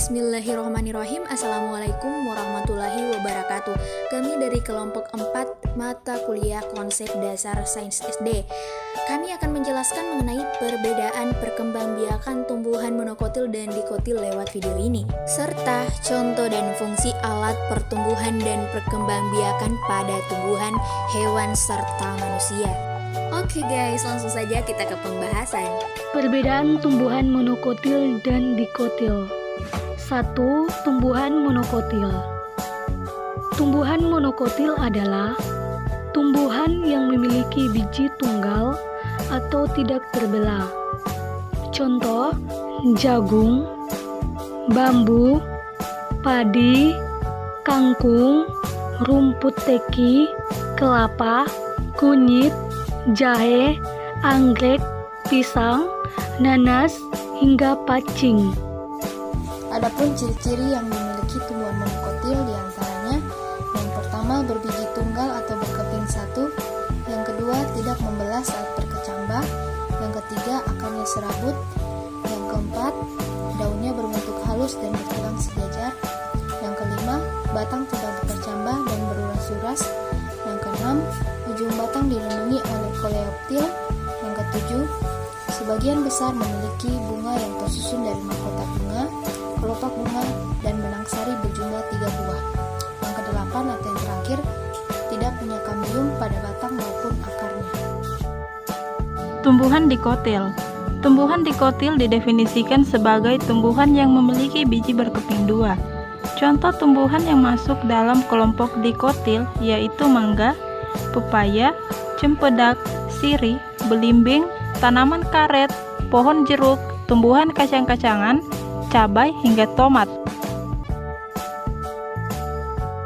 Bismillahirrahmanirrahim. Assalamualaikum warahmatullahi wabarakatuh. Kami dari kelompok 4 mata kuliah konsep dasar sains SD. Kami akan menjelaskan mengenai perbedaan perkembangbiakan tumbuhan monokotil dan dikotil lewat video ini, serta contoh dan fungsi alat pertumbuhan dan perkembangbiakan pada tumbuhan, hewan, serta manusia. Oke guys, langsung saja kita ke pembahasan. Perbedaan tumbuhan monokotil dan dikotil. 1. Tumbuhan monokotil. Tumbuhan monokotil adalah tumbuhan yang memiliki biji tunggal atau tidak terbelah. Contoh: jagung, bambu, padi, kangkung, rumput teki, kelapa, kunyit, jahe, anggrek, pisang, nanas, hingga pacing. Adapun ciri-ciri yang dimiliki tumbuhan monokotil diantaranya: yang pertama, berbiji tunggal atau berkeping satu; yang kedua, tidak membelah saat berkecambah; yang ketiga, akarnya serabut; yang keempat, daunnya berbentuk halus dan bertulang sejajar; yang kelima, batang tidak berkecambah dan beruras-uras; yang keenam, ujung batang dilindungi oleh koleoptil; yang ketujuh, sebagian besar memiliki bunga yang tersusun dari mahkota bunga, kelopak bunga, dan benang sari berjumlah 3 buah. Yang kedelapan atau yang terakhir, tidak punya kambium pada batang maupun akarnya. Tumbuhan dikotil. Tumbuhan dikotil didefinisikan sebagai tumbuhan yang memiliki biji berkeping 2. Contoh tumbuhan yang masuk dalam kelompok dikotil yaitu mangga, pepaya, cempedak, sirih, belimbing, tanaman karet, pohon jeruk, tumbuhan kacang-kacangan, cabai, hingga tomat.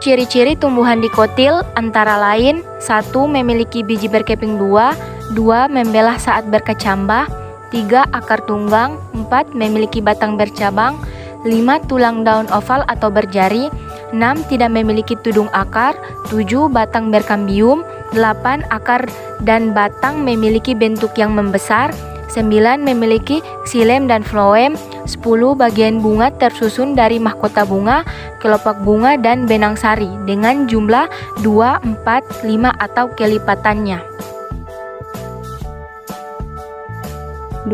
Ciri-ciri tumbuhan dikotil antara lain: 1. Memiliki biji berkeping 2; 2. Membelah saat berkecambah; 3. Akar tunggang; 4. Memiliki batang bercabang; 5. Tulang daun oval atau berjari; 6. Tidak memiliki tudung akar; 7. Batang berkambium; 8. Akar dan batang memiliki bentuk yang membesar; 9. Memiliki xilem dan floem; 10. Bagian bunga tersusun dari mahkota bunga, kelopak bunga, dan benang sari dengan jumlah 2, 4, 5 atau kelipatannya. 2.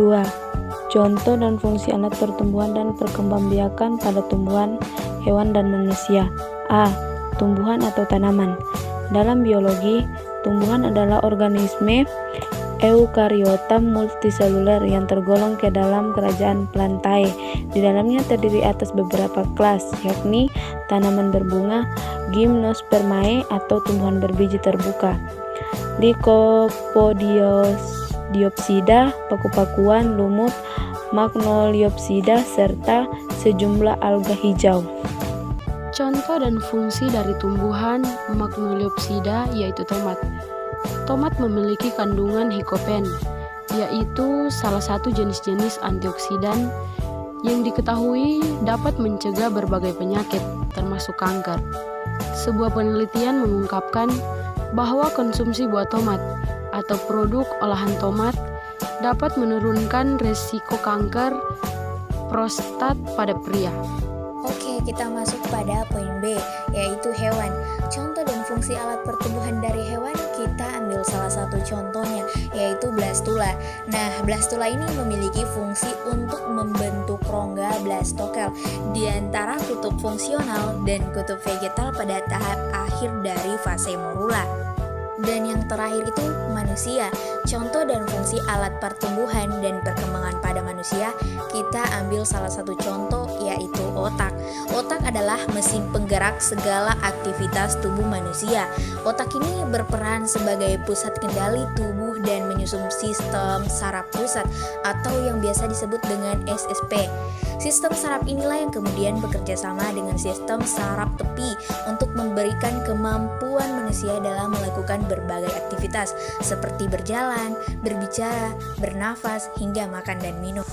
Contoh dan fungsi alat pertumbuhan dan perkembangbiakan pada tumbuhan, hewan, dan manusia. A. Tumbuhan atau tanaman. Dalam biologi, tumbuhan adalah organisme eukariota multiseluler yang tergolong ke dalam kerajaan Plantae. Di dalamnya terdiri atas beberapa kelas, yakni tanaman berbunga, Gymnospermae atau tumbuhan berbiji terbuka, Lycopodiopsida, paku-pakuan, lumut, Magnoliopsida, serta sejumlah alga hijau. Contoh dan fungsi dari tumbuhan Magnoliopsida yaitu tomat. Tomat memiliki kandungan lycopene, yaitu salah satu jenis-jenis antioksidan yang diketahui dapat mencegah berbagai penyakit, termasuk kanker. Sebuah penelitian mengungkapkan bahwa konsumsi buah tomat atau produk olahan tomat dapat menurunkan resiko kanker prostat pada pria. Oke, kita masuk pada poin B, yaitu hewan. Contoh dan fungsi alat pertumbuhan dari hewan, kita ambil salah satu contohnya, yaitu blastula. Nah, blastula ini memiliki fungsi untuk membentuk rongga blastokel di antara kutub fungsional dan kutub vegetal pada tahap akhir dari fase morula. Dan yang terakhir itu manusia. Contoh dan fungsi alat pertumbuhan dan perkembangan pada manusia, kita ambil salah satu contoh, yaitu otak. Otak adalah mesin penggerak segala aktivitas tubuh manusia. Otak ini berperan sebagai pusat kendali tubuh dan menyusun sistem saraf pusat atau yang biasa disebut dengan SSP. Sistem saraf inilah yang kemudian bekerja sama dengan sistem saraf tepi untuk memberikan kemampuan manusia dalam melakukan berbagai aktivitas seperti berjalan, berbicara, bernafas, hingga makan dan minum.